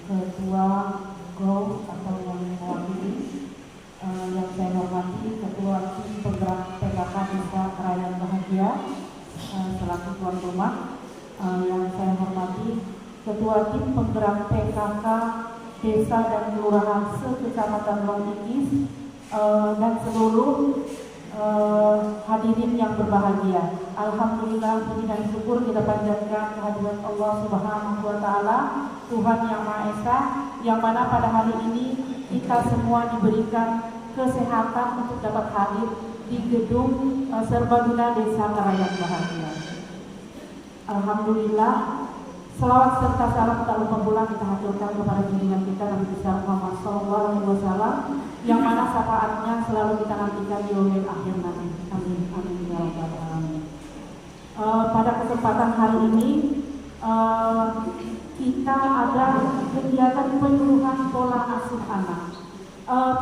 Ketua GO atau yang mewakili, yang saya hormati Ketua Tim Penggerak PKK Desa Krayan Bahagia selaku tuan rumah, yang saya hormati Ketua Tim Penggerak PKK Desa dan Kelurahan se-Kecamatan Longikis, dan seluruh hadirin yang berbahagia. Alhamdulillah, puji dan syukur kita panjatkan kehadirat Allah Subhanahu wa Ta'ala, Tuhan Yang Maha Esa, yang mana pada hari ini kita semua diberikan kesehatan untuk dapat hadir di gedung Serbaguna Desa Krayan Bahagia. Alhamdulillah, selawat serta salam tak lupa pula kita haturkan kepada junjungan kita Nabi besar Muhammad SAW, yang mana syafaatnya selalu kita nantikan di yaumil akhir nanti. Amin amin ya rabbal alamin. Pada kesempatan hari ini kita ada kegiatan penyuluhan pola asuh anak.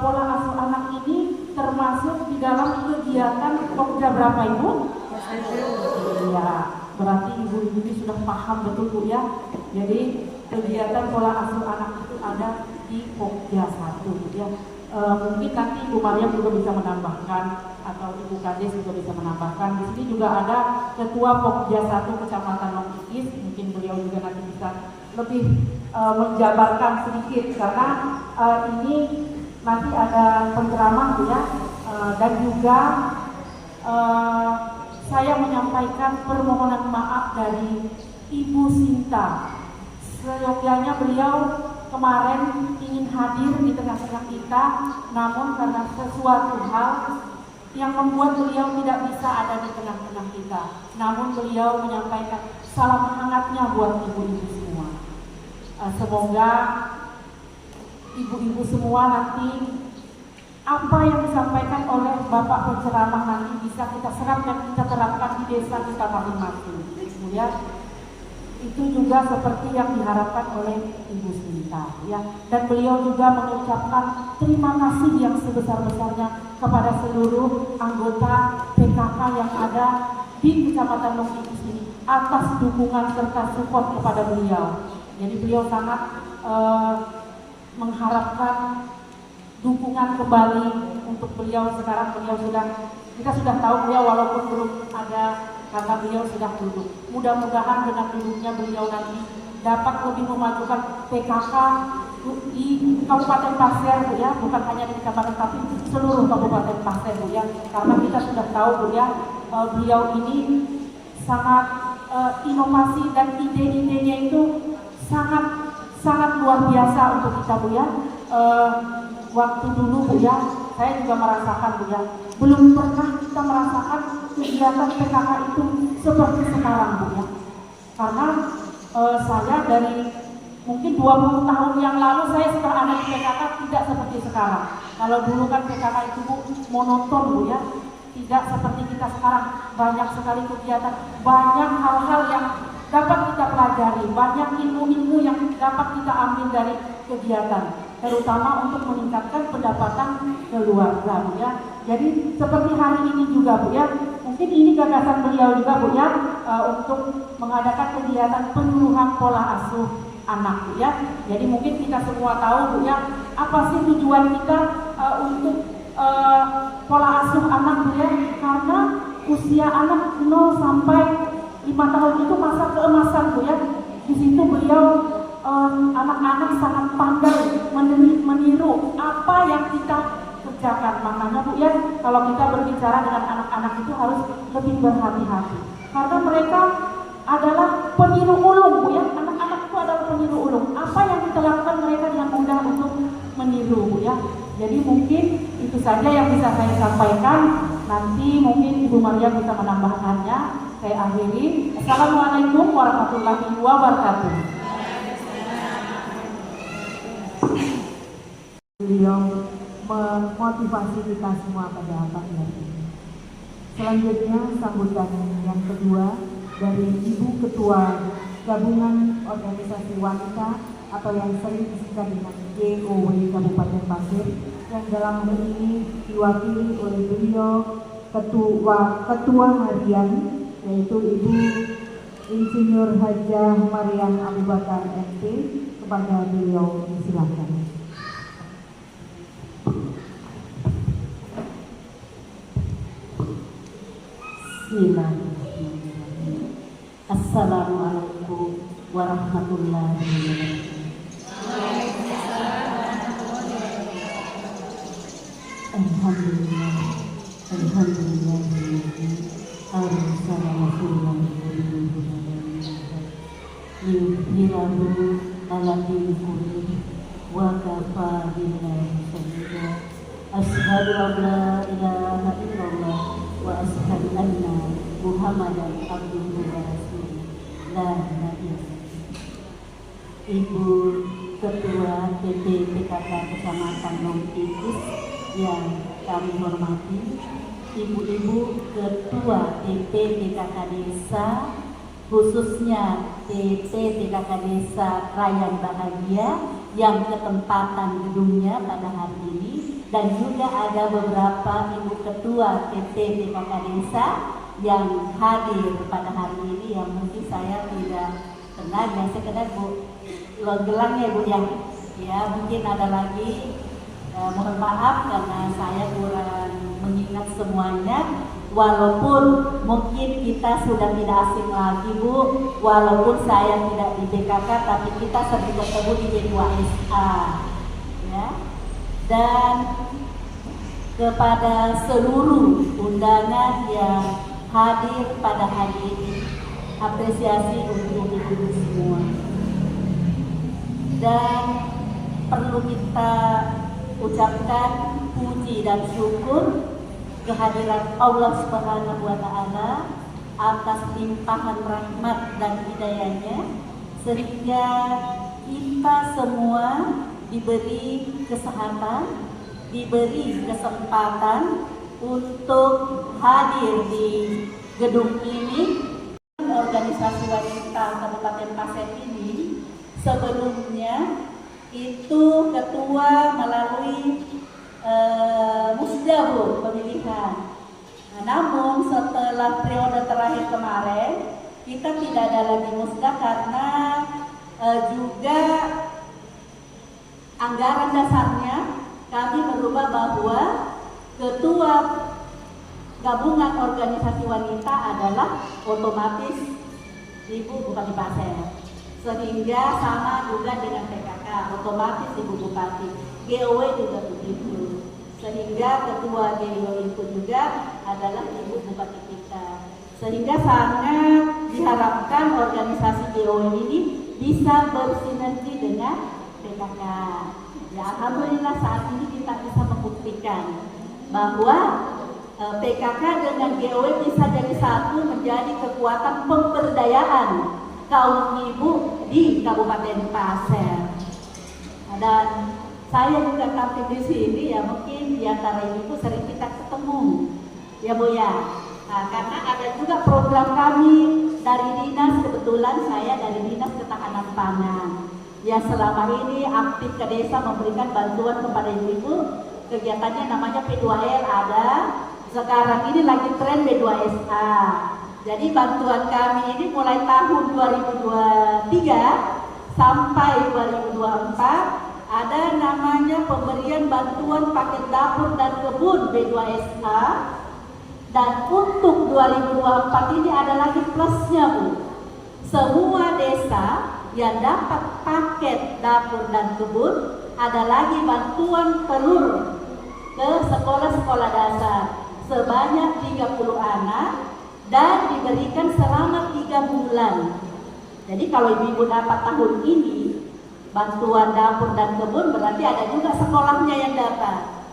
Pola asuh anak ini termasuk di dalam kegiatan Pokja berapa Ibu? Ya, berarti ibu-ibu ini sudah paham betul Bu ya. Jadi kegiatan pola asuh anak itu ada di Pokja 1 ya. Mungkin nanti Ibu Maryam juga bisa menambahkan, atau Ibu Kades juga bisa menambahkan. Di sini juga ada Ketua Pokja 1 Kecamatan Longikis, mungkin beliau juga nanti bisa lebih menjabarkan sedikit, karena ini nanti ada penceramah ya, dan juga saya menyampaikan permohonan maaf dari Ibu Sinta. Seyogyanya beliau kemarin ingin hadir di tengah-tengah kita, namun karena sesuatu hal yang membuat beliau tidak bisa ada di tengah-tengah kita. Namun beliau menyampaikan salam hangatnya buat ibu-ibu semua. Semoga ibu-ibu semua nanti apa yang disampaikan oleh Bapak penceramah nanti bisa kita serap dan kita terapkan di desa kita masing-masing. Kemudian itu juga seperti yang diharapkan oleh Ibu Sinta ya. Dan beliau juga mengucapkan terima kasih yang sebesar-besarnya kepada seluruh anggota PKK yang ada di Kecamatan Longikis ini atas dukungan serta support kepada beliau. Jadi beliau sangat mengharapkan dukungan kembali untuk beliau. Sekarang beliau kita sudah tahu beliau walaupun belum ada, karena beliau sudah duduk. Mudah-mudahan dengan duduknya beliau nanti dapat lebih memajukan PKK di Kabupaten Pasir Bu ya, bukan hanya di Kecamatan tapi seluruh Kabupaten Pasir Bu ya. Karena kita sudah tahu Bu ya, beliau ini sangat inovasi dan ide-idenya itu sangat luar biasa untuk kita Bu ya. Waktu dulu Bu ya, saya juga merasakan Bu ya, belum pernah kita merasakan kegiatan PKK itu seperti sekarang Bu ya. Karena saya dari mungkin 20 tahun yang lalu saya sudah ada di PKK tidak seperti sekarang. Kalau dulu kan PKK itu Bu monoton Bu ya, tidak seperti kita sekarang. Banyak sekali kegiatan, banyak hal-hal yang dapat kita pelajari, banyak ilmu-ilmu yang dapat kita ambil dari kegiatan, terutama untuk meningkatkan pendapatan keluarga Bu ya. Jadi seperti hari ini juga Bu ya, mungkin ini gagasan beliau juga Bu ya, untuk mengadakan kegiatan penyuluhan pola asuh anak Bu ya. Jadi mungkin kita semua tahu Bu ya, apa sih tujuan kita untuk pola asuh anak Bu ya, karena usia anak 0 sampai 5 tahun itu masa keemasan Bu ya. Di situ beliau anak-anak sangat pandai meniru apa yang kita kerjakan. Makanya Bu ya, kalau kita berbicara dengan anak-anak itu harus lebih berhati-hati, karena mereka adalah peniru ulung Bu ya. Anak-anak itu adalah peniru ulung. Apa yang diterapkan mereka dengan mudah untuk meniru Bu ya. Jadi mungkin itu saja yang bisa saya sampaikan. Nanti mungkin Ibu Maria bisa menambahkannya. Saya akhiri. Assalamualaikum warahmatullahi wabarakatuh. Beliau memotivasi kita semua pada pagi hari ini. Selanjutnya sambutan yang kedua dari Ibu Ketua Gabungan Organisasi Wanita atau yang sering disingkat dengan GOW Kabupaten Pasir, yang dalam hal ini diwakili oleh beliau Ketua Harian, yaitu Ibu Insinyur Hajah Maryam Abu Bakar MP. kepada beliau, silakan. Bismillahirrahmanirrahim. Assalamualaikum warahmatullahi wabarakatuh. Alhamdulillah, alhamdulillah, Rasulullah yudhirahu ala dini kulli wa kafa billahi shahida. Asyhadu an la ilaha illallah wa asyhadu anna Muhammadan abduhu wa rasuluh. La ilaha illallah. Ibu Ketua PT PKK Kecamatan Nongkikis yang kami hormati, ibu-ibu Ketua TP PKK Desa, khususnya TP PKK Desa Rayan Bahagia yang ketempatan gedungnya pada hari ini, dan juga ada beberapa ibu ketua TP PKK Desa yang hadir pada hari ini yang mungkin saya tidak kenal, ya sekedar Bu Logelang ya Bu ya mungkin ada lagi. Mohon maaf karena saya kurang mengingat semuanya, walaupun mungkin kita sudah tidak asing lagi Bu, walaupun saya tidak di BKK tapi kita sering bertemu di B2SA ya. Dan kepada seluruh undangan yang hadir pada hari ini, apresiasi untuk ibu semua. Dan perlu kita ucapkan puji dan syukur kehadiran Allah Subhanahu wa Ta'ala atas limpahan rahmat dan hidayahnya, sehingga kita semua diberi kesehatan, diberi kesempatan untuk hadir di gedung ini. Organisasi wanita Kabupaten Pasir ini sebelumnya itu ketua melalui musda pemilihan. Nah, namun setelah periode terakhir kemarin kita tidak ada lagi musda karena juga anggaran dasarnya kami merubah bahwa ketua gabungan organisasi wanita adalah otomatis Ibu Bupati Pasir. Sehingga sama juga dengan PKK, otomatis Ibu Bupati. GOW juga begitu. Sehingga ketua GOW itu juga adalah Ibu Bupati kita. Sehingga sangat diharapkan organisasi GOW ini bisa bersinergi dengan PKK. Ya, alhamdulillah saat ini kita bisa membuktikan bahwa PKK dengan GOW bisa jadi satu, menjadi kekuatan pemberdayaan kaum ibu di Kabupaten Pasir. Dan saya juga tampil di sini ya, mungkin di antara ibu sering kita ketemu ya Bu ya. Nah, karena ada juga program kami dari dinas, kebetulan saya dari Dinas Ketahanan Pangan yang selama ini aktif ke desa memberikan bantuan kepada ibu-ibu. Kegiatannya namanya P2L ada, sekarang ini lagi tren B2SA. Jadi bantuan kami ini mulai tahun 2023 sampai 2024 ada namanya pemberian bantuan paket dapur dan kebun B2SA. Dan untuk 2024 ini ada lagi plusnya Bu. Semua desa yang dapat paket dapur dan kebun ada lagi bantuan telur ke sekolah-sekolah dasar sebanyak 30 anak dan diberikan selama 3 bulan. Jadi kalau ibu-ibu dapat tahun ini bantuan dapur dan kebun, berarti ada juga sekolahnya yang dapat.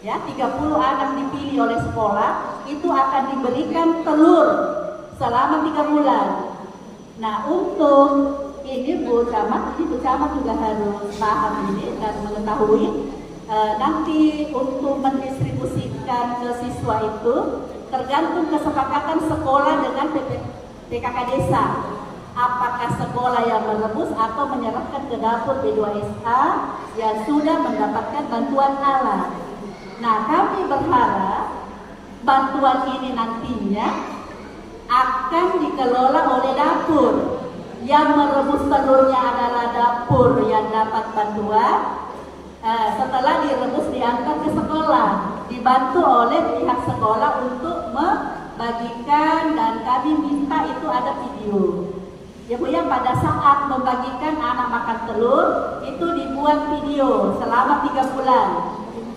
Ya, 30 anak dipilih oleh sekolah itu akan diberikan telur selama 3 bulan. Nah, untuk ini Bu Camat juga harus paham ini dan mengetahui nanti untuk mendistribusikan ke siswa itu tergantung kesepakatan sekolah dengan PKK Desa. Apakah sekolah yang merebus atau menyerahkan ke dapur B2SA yang sudah mendapatkan bantuan alat. Nah, kami berharap bantuan ini nantinya akan dikelola oleh dapur. Yang merebus telurnya adalah dapur yang dapat bantuan. Setelah direbus diantar ke sekolah, dibantu oleh pihak sekolah untuk membagikan, dan kami minta itu ada video. Ya Bu ya, pada saat membagikan anak makan telur itu dibuat video selama 3 bulan.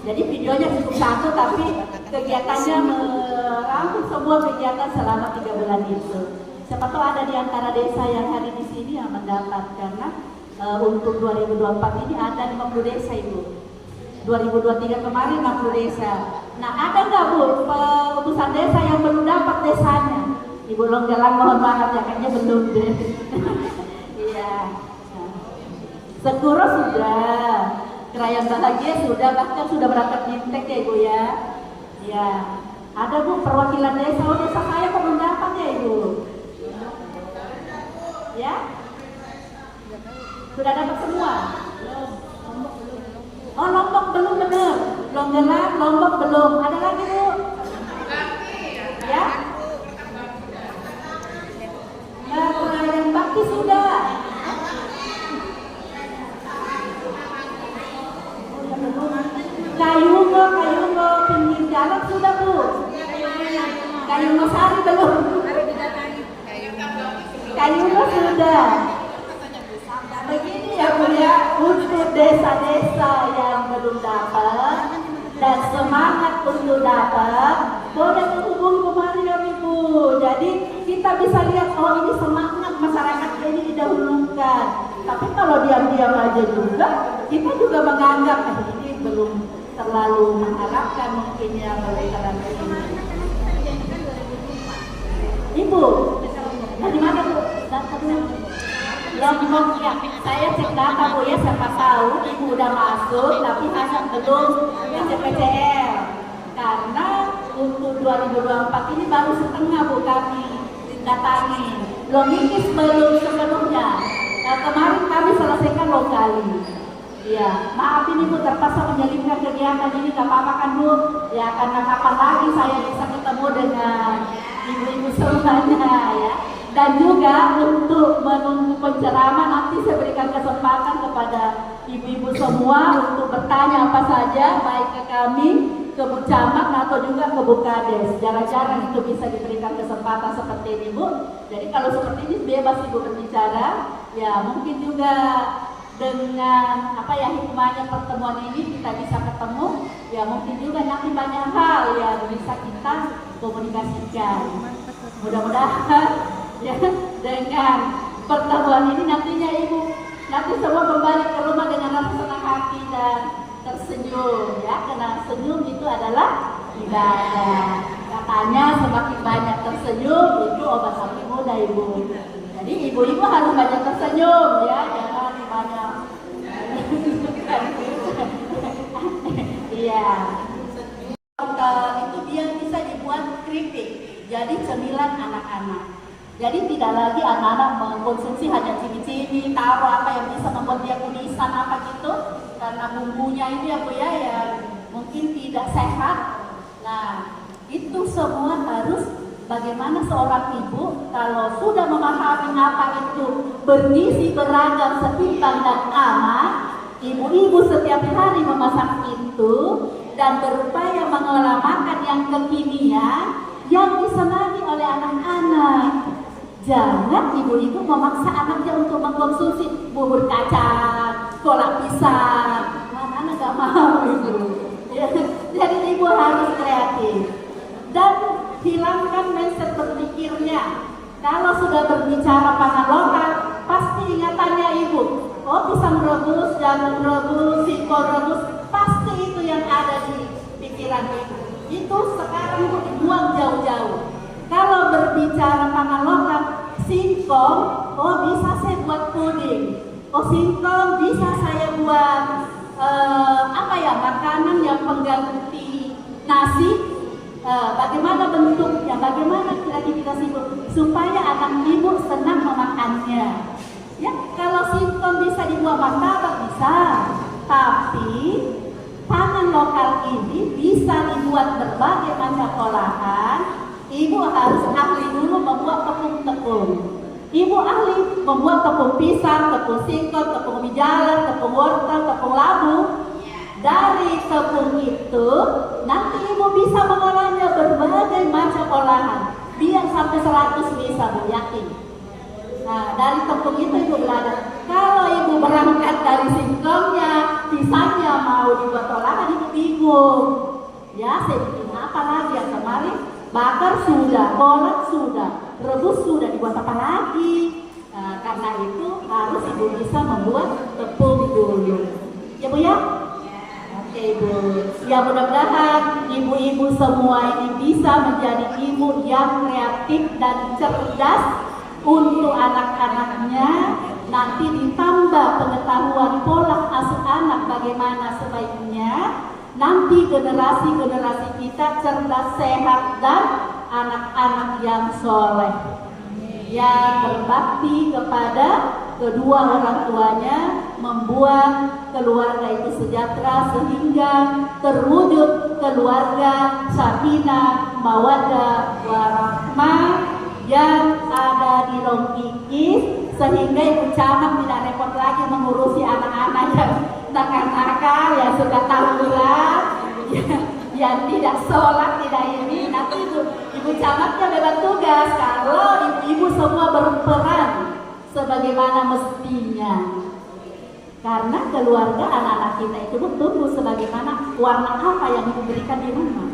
Jadi videonya cukup satu, tapi kegiatannya merangkum semua kegiatan selama 3 bulan itu. Siapa tahu ada di antara desa yang hari di sini yang mendapat, karena untuk 2024 ini ada 50 desa Ibu. 2023 kemarin 60 desa. Nah, ada nggak Bu utusan desa yang belum dapat desanya? Ibu Longgelang mohon maaf ya, kayaknya belum deh. Iya. Nah, Sekuro sudah, Krayan Bahagia sudah, bahkan sudah berangkat Bintek ya Ibu ya. Ya, ada Bu perwakilan desa, oh desa saya kok belum dapat ya Ibu? Ya? Sudah dapat semua? Oh Lombok belum benar, Longgelang, Lombok belum. Ada lagi Bu? Ya? Krayan Bakti sudah. Kayungo pinggir jalan sudah Bu. Kayungo Sari belum. Kayungo sudah. Begini ya Bu ya, untuk desa-desa yang belum dapat dan semangat untuk dapat, boleh menghubungi kemarin ya Ibu. Jadi kita bisa lihat, oh ini semangat masyarakat ini didahulukan. Tapi kalau diam-diam aja juga, kita juga menganggap ini belum terlalu mengharapkan mungkin ya berdasarkan ini. Ibu, nah di mana Bu? Yang ya, saya cek data Bu ya, siapa tahu Ibu udah masuk tapi hanya belum SPCL. Karena untuk 2024 ini baru setengah Bu kami datangi. Logikis belum sepenuhnya. Kemarin kami selesaikan lokali. Ya, maaf ini Bu terpaksa menyelipkan kegiatan ini, gak apa-apa kan Bu? Ya, karena kapan lagi saya bisa ketemu dengan ibu-ibu semuanya ya. Dan juga untuk menunggu penceramah nanti saya berikan kesempatan kepada ibu-ibu semua untuk bertanya apa saja, baik ke kami, ke Bu Camat atau juga ke Bu Kades. Jarang-jarang itu bisa diberikan kesempatan seperti ini Bu. Jadi kalau seperti ini bebas Ibu berbicara. Ya mungkin juga dengan apa ya hikmahnya pertemuan ini kita bisa ketemu. Ya mungkin juga nanti banyak hal yang bisa kita komunikasikan. Mudah-mudahan ya dengan pertemuan ini nantinya Ibu nanti semua kembali ke rumah dengan rasa senang hati dan tersenyum ya, karena senyum itu adalah ibadah. Katanya semakin banyak tersenyum itu obat hati muda Ibu. Jadi ibu-ibu harus banyak tersenyum ya, jangan banyak. Iya. Itu dia bisa dibuat keripik, jadi cemilan anak-anak. Jadi tidak lagi anak-anak mengkonsumsi hanya cini-cini, taruh apa yang bisa membuat dia kumisan apa gitu, karena bumbunya itu ya Bu ya, yang mungkin tidak sehat. Nah, itu semua harus bagaimana seorang ibu kalau sudah memahami apa itu bergizi, beragam, seimbang dan aman, ibu-ibu setiap hari memasak itu dan berupaya mengolah makan yang kekinian yang disenangi oleh anak-anak. Jangan ibu-ibu memaksa anaknya untuk mengkonsumsi bubur kacang, kolak pisang. Anak-anak gak mau itu. Jadi ibu harus kreatif dan hilangkan mindset berpikirnya. Kalau sudah berbicara pangan lokal, pasti ingatannya ibu, oh pisang rebus, jagung rebus, singkong rebus, pasti itu yang ada di pikiran ibu. Itu sekarang ibu dibuang jauh-jauh. Kalau berbicara pangan lokal, singkong, oh bisa saya buat puding. Oh singkong bisa saya buat apa ya, makanan yang pengganti nasi. Bagaimana bentuknya, bagaimana kreativitas ibu supaya anak ibu senang memakannya. Ya, kalau singkong bisa dibuat martabak bisa, tapi pangan lokal ini bisa dibuat berbagai macam olahan. Ibu harus ahli dulu membuat tepung-tepung. Ibu ahli membuat tepung pisang, tepung singkong, tepung mie jalan, labu. Dari tepung itu nanti ibu bisa mengolahnya berbagai macam olahan, biar sampai 100 bisa, Bu, yakin. Nah, dari tepung itu ibu belajar. Kalau ibu berangkat dari singkongnya, pisangnya mau dibuat olahan, ibu bingung. Ya, saya bikin apa lagi yang kemarin? Bakar sudah, kolak sudah, rebus sudah, dibuat apa lagi? Nah, karena itu harus ibu bisa membuat tepung dulu. Ya, Bu ya? Oke, Ibu. Ya, mudah-mudahan ibu-ibu semua ini bisa menjadi ibu yang kreatif dan cerdas untuk anak-anaknya. Nanti ditambah pengetahuan pola asuh anak bagaimana sebaiknya. Nanti generasi-generasi kita cerdas, sehat, dan anak-anak yang soleh, yang berbakti kepada kedua orang tuanya, membuat keluarga itu sejahtera sehingga terwujud keluarga sakinah, mawaddah, warahmah yang ada di Longkikis, sehingga ibu camat tidak repot lagi mengurusi anak-anak yang nakal-nakal, yang suka tawuran, yang tidak sholat, tidak ini. Nanti ibu camatnya bebas tugas kalau ibu-ibu semua berperan sebagaimana mestinya. Karena keluarga anak-anak kita itu bertumbuh sebagaimana warna apa yang ibu berikan di rumah,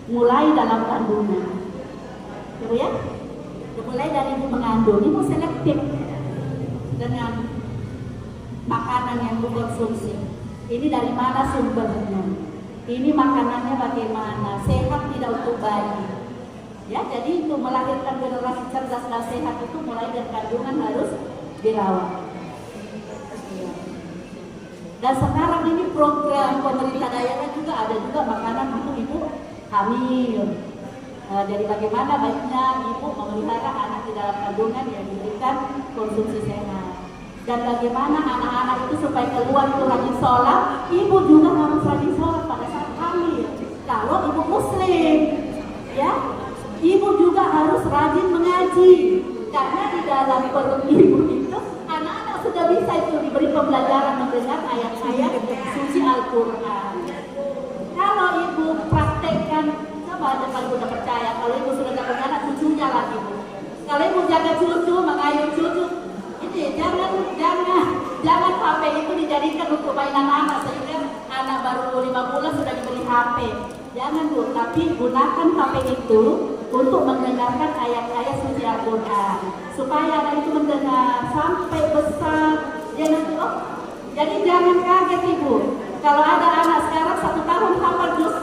mulai dalam kandungan. Coba ya, mulai dari ibu mengandung, ibu selektif dengan makanan yang ibu konsumsi. Ini dari mana sumbernya? Ini makanannya bagaimana? Sehat tidak untuk bayi? Ya, jadi untuk melahirkan generasi cerdas dan sehat itu mulai dari kandungan harus dirawat. Dan sekarang ini program pemerintah daerah juga ada juga makanan untuk ibu hamil. Jadi bagaimana baiknya ibu memelihara anak di dalam kandungan yang diberikan konsumsi sehat. Dan bagaimana anak-anak itu supaya keluar itu rajin sholat, ibu juga harus rajin sholat pada saat hamil. Kalau ibu muslim, ya, ibu juga harus rajin mengaji. Karena di dalam perut ibu itu anak-anak sudah bisa itu diberi pembelajaran mendengar ayat-ayat suci Al-Quran. Kalau ibu praktekkan, coba depan ibu udah percaya, kalau ibu sudah dapat anak, cucunya lagi, Bu. Kalau ibu jaga cucu, mengayuh cucu, ini jangan HP itu dijadikan untuk mainan anak, sehingga anak baru 5 bulan sudah diberi HP. Jangan, Bu, tapi gunakan HP itu untuk mendengarkan ayat-ayat suci Al-Quran, supaya anak itu mendengar sampai besar. Dia nanti, jadi jangan kaget ibu, kalau ada anak sekarang 1 tahun hafal juz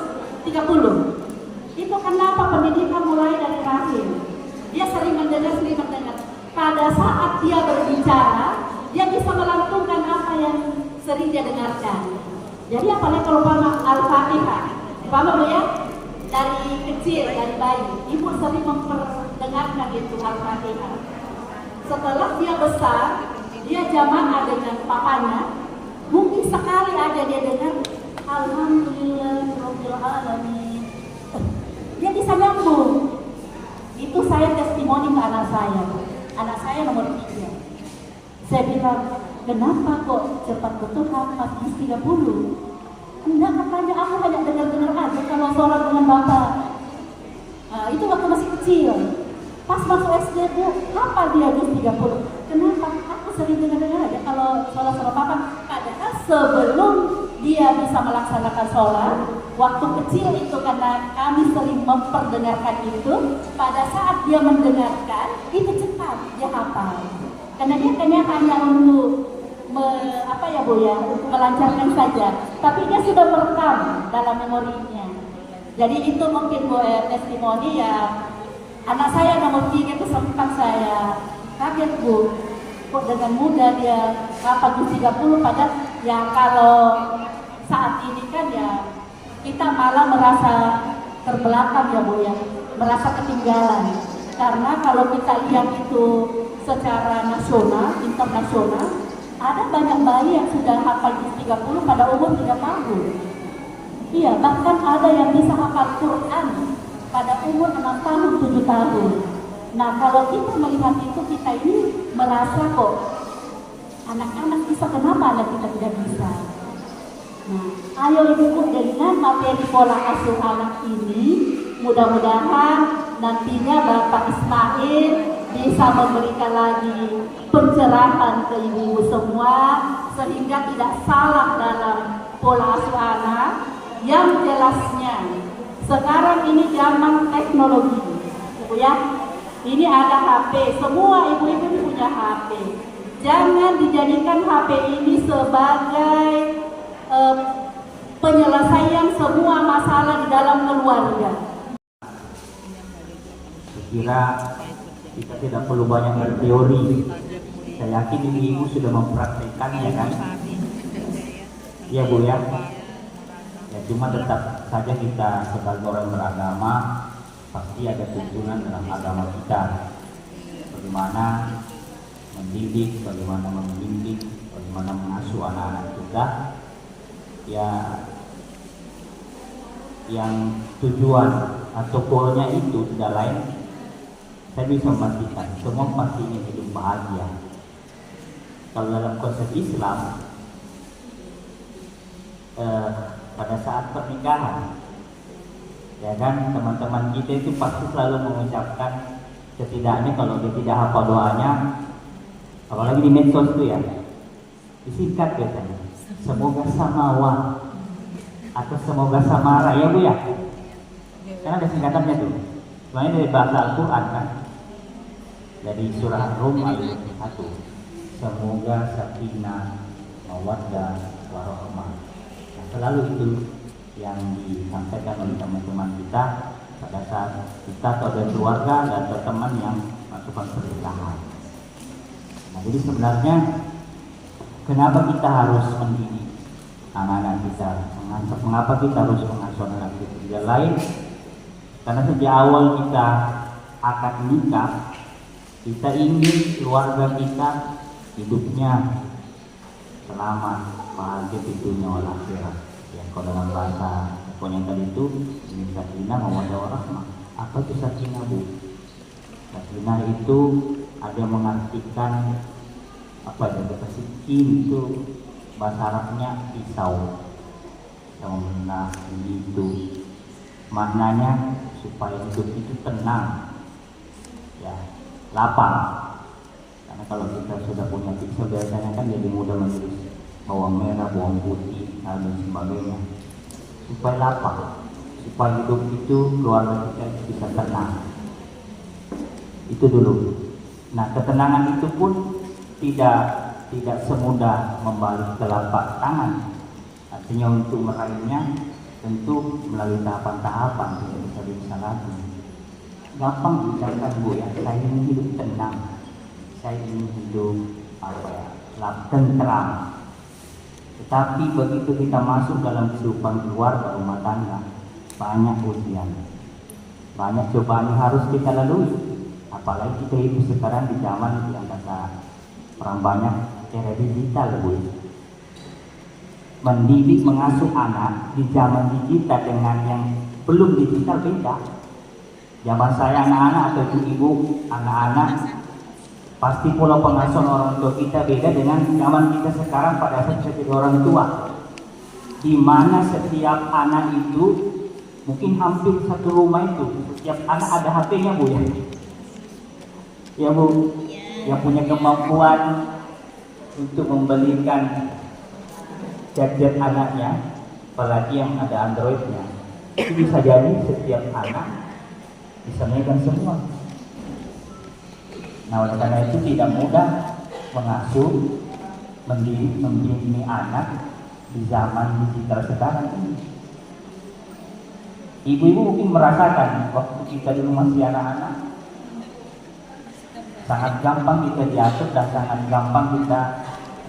30. Itu kenapa pendidikan mulai dari rahim. Dia sering mendengar. Pada saat dia berbicara, dia bisa melantungkan apa yang sering dia dengarkan. Jadi apalagi kalau Al-Fatihah, paham Bu ya? Dari kecil, dari bayi, ibu sering memperdengarkan itu Al-Fatihah. Setelah dia besar, dia jamaah dengan papanya, mungkin sekali aja dia dengar Alhamdulillahirabbil alamin. Dia bisa nyambung. Itu saya testimoni ke anak saya. Anak saya nomor 3. Saya bilang, kenapa kok cepat betul hafal juz 30? Enggak, katanya aku hanya dengar-dengar aja kalau sholat dengan bapak. Itu waktu masih kecil. Pas masuk SD, Bu, hafal dia juz 30. Kenapa? Aku sering dengar-dengar aja kalau sholat sama bapak. Padahal sebelum dia bisa melaksanakan sholat, waktu kecil itu karena kami sering memperdengarkan itu, pada saat dia mendengarkan, itu cepat dia hafal. Karena dia hanya untuk Bu ya, untuk melancarkan saja, tapi dia sudah merekam dalam memorinya. Jadi itu mungkin Bu testimoni ya. Anak saya nomor 3 itu sempat saya kaget, Bu, kok dengan mudah dia hafal juz 30, padahal ya kalau saat ini kan ya kita malah merasa terbelakang ya Bu ya, merasa ketinggalan. Karena kalau kita lihat itu secara nasional, internasional, ada banyak bayi yang sudah hafal juz 30 pada umur 3 tahun. Iya, bahkan ada yang bisa hafal Quran pada umur 6 tahun, 7 tahun. Nah, kalau kita melihat itu, kita ini merasa kok anak-anak bisa, kenapa anak kita tidak bisa? Nah, ayo ibu dengan materi pola asuh anak ini, mudah-mudahan nantinya Bapak Ismail bisa memberikan lagi pencerahan ke ibu-ibu semua sehingga tidak salah dalam pola asuh anak. Yang jelasnya sekarang ini zaman teknologi, ibu ya. Ini ada HP, semua ibu-ibu punya HP. Jangan dijadikan HP ini sebagai penyelesaian semua masalah di dalam keluarga. Saya kira kita tidak perlu banyak berteori. Saya yakin ibu sudah mempraktekannya kan? Iya Bu ya. Ya cuma tetap saja kita sebagai orang beragama pasti ada tuntunan dalam agama kita. Bagaimana mendidik, bagaimana membimbing, bagaimana mengasuh anak-anak kita. Ya yang tujuan atau goalnya itu tidak lain, saya bisa memastikan semua pasti ingin hidup bahagia. Kalau dalam konsep Islam pada saat pernikahan, ya kan, teman-teman kita itu pasti selalu mengucapkan, setidaknya kalau dia tidak hafal doanya, apalagi di medsos itu ya, disingkat biasanya, semoga samawa atau semoga samara, ya Bu ya, karena ada singkatannya tuh. Sebenarnya dari bahasa Al-Quran kan, dari surah Rum ayat 1, semoga sakinah mawaddah warahmah. Nah, selalu itu yang disampaikan oleh teman-teman kita pada saat kita atau ada keluarga dan teman yang melakukan pernikahan. Nah, jadi sebenarnya kenapa kita harus mendidik anak-anak kita? Mengapa kita harus mengasuh anak kita? Tidak lain karena sejak awal kita akan menikah, kita ingin keluarga kita hidupnya selamat, bahagia di dunia wal akhirat. Ya, kalau dalam bahasa yang tadi itu ini sakinah mawaddah warahmah. Apa itu sakinah Bu? Sakinah itu ada yang mengartikan apa ya? Sakin itu bahasa Arabnya pisau yang memenah itu. Maknanya supaya hidup itu tenang, ya, lapang. Karena kalau kita sudah punya pisau biasanya kan jadi mudah menulis bawang merah, bawang putih, dan sebagainya. Supaya lapang, supaya hidup itu keluarga kita bisa tenang. Itu dulu. Nah, ketenangan itu pun tidak semudah membalik telapak tangan. Artinya untuk meraihnya tentu melalui tahapan-tahapan, tidak bisa disalahkan. Gampang diucapkan Bu ya, saya ingin hidup tenang, saya ingin hidup tentram. Tetapi begitu kita masuk dalam kehidupan keluarga rumah tangga, banyak ujian, banyak cobaan yang harus kita lalui. Apalagi kita hidup sekarang di zaman yang kata orang banyak era digital Bu. Mendidik, mengasuh anak di zaman digital dengan yang belum digital beda. Zaman saya anak-anak atau ibu anak-anak, pasti pola pengasuhan orang tua kita beda dengan zaman kita sekarang pada saat jadi orang tua, di mana setiap anak itu mungkin hampir satu rumah itu setiap anak ada HP-nya Bu ya. Ya Bu, yang punya kemampuan untuk membelikan gadget anaknya, apalagi yang ada Androidnya, itu bisa jadi setiap anak bisa memegang semua. Nah, oleh karena itu tidak mudah mengasuh, mendidik, membimbing anak di zaman digital sekarang ini. Ibu-ibu mungkin merasakan waktu kita dulu masih anak-anak, sangat gampang kita diatur dan sangat gampang kita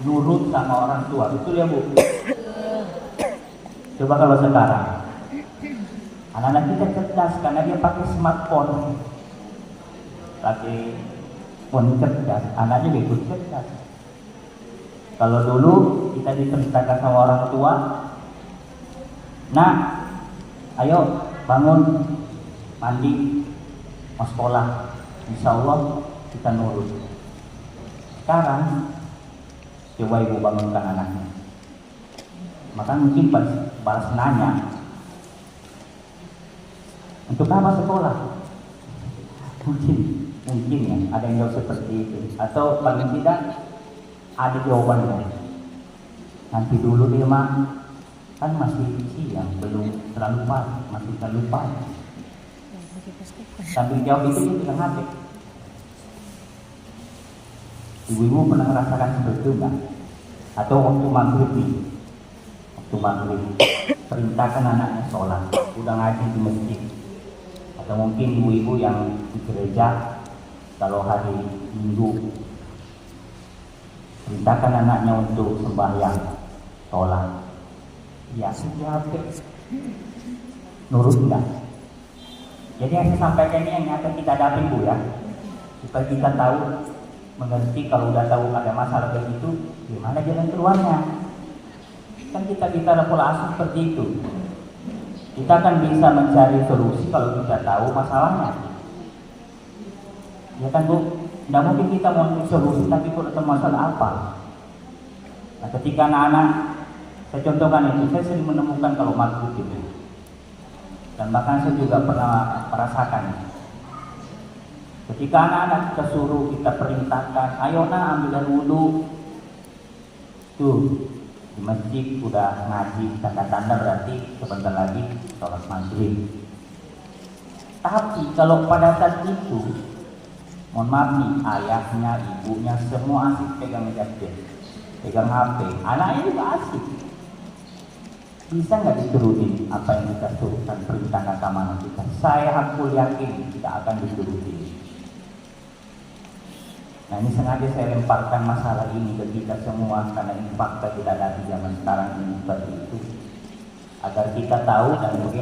nurut sama orang tua, betul ya Bu? Coba kalau sekarang anak-anak kita cerdas karena dia pakai smartphone, pakai phone cerdas, anaknya ikut cerdas. Kalau dulu kita diperintahkan sama orang tua, nah ayo bangun, mandi, mau sekolah, insya Allah kita nurut. Sekarang coba ibu bangunkan anaknya, Maka mungkin balas nanya, untuk apa sekolah? Mungkin ya ada yang jawab seperti itu, atau paling tidak ada jawabannya. Nanti dulu dia mah, kan masih siang, belum terlalu pagi, masih terlalu pagi. Sambil jawab itu dia bilang HP. Ibu-ibu pernah merasakan seperti itu enggak? Atau waktu maghrib perintahkan anaknya sholat, udah ngaji di masjid, atau mungkin ibu-ibu yang di gereja kalau hari Minggu perintahkan anaknya untuk sembahyang sholat, ya sudah nurut enggak? Jadi yang saya sampaikan ini yang akan kita hadapi Bu ya, supaya kita tahu, mengerti. Kalau udah tahu ada masalah begitu, gimana jalan keluarnya. Kan kita bicara pola asuh seperti itu, kita akan bisa mencari solusi kalau kita tahu masalahnya. Ya kan Bu, tidak mungkin kita mau solusi tapi kalau ada masalah apa. Nah ketika anak-anak, saya contohkan itu, saya sering menemukan kalau maghrib itu, dan bahkan saya juga pernah merasakan ketika anak-anak kita suruh, kita perintahkan, ayo nak ambil wudhu tuh di masjid udah ngaji, tanda-tanda berarti sebentar lagi sholat maghrib. Tapi kalau pada saat itu, mohon maaf nih, ayahnya, ibunya semua asik pegang gadget, pegang HP, anaknya juga asik. Bisa nggak diturutin apa yang kita suruhkan, perintah agama kita? Saya hakul yakin tidak akan diturutin. Nah ini sengaja saya lemparkan masalah ini ke kita semua, karena ini fakta tidak ada di zaman sekarang ini seperti itu, agar kita tahu dan mungkin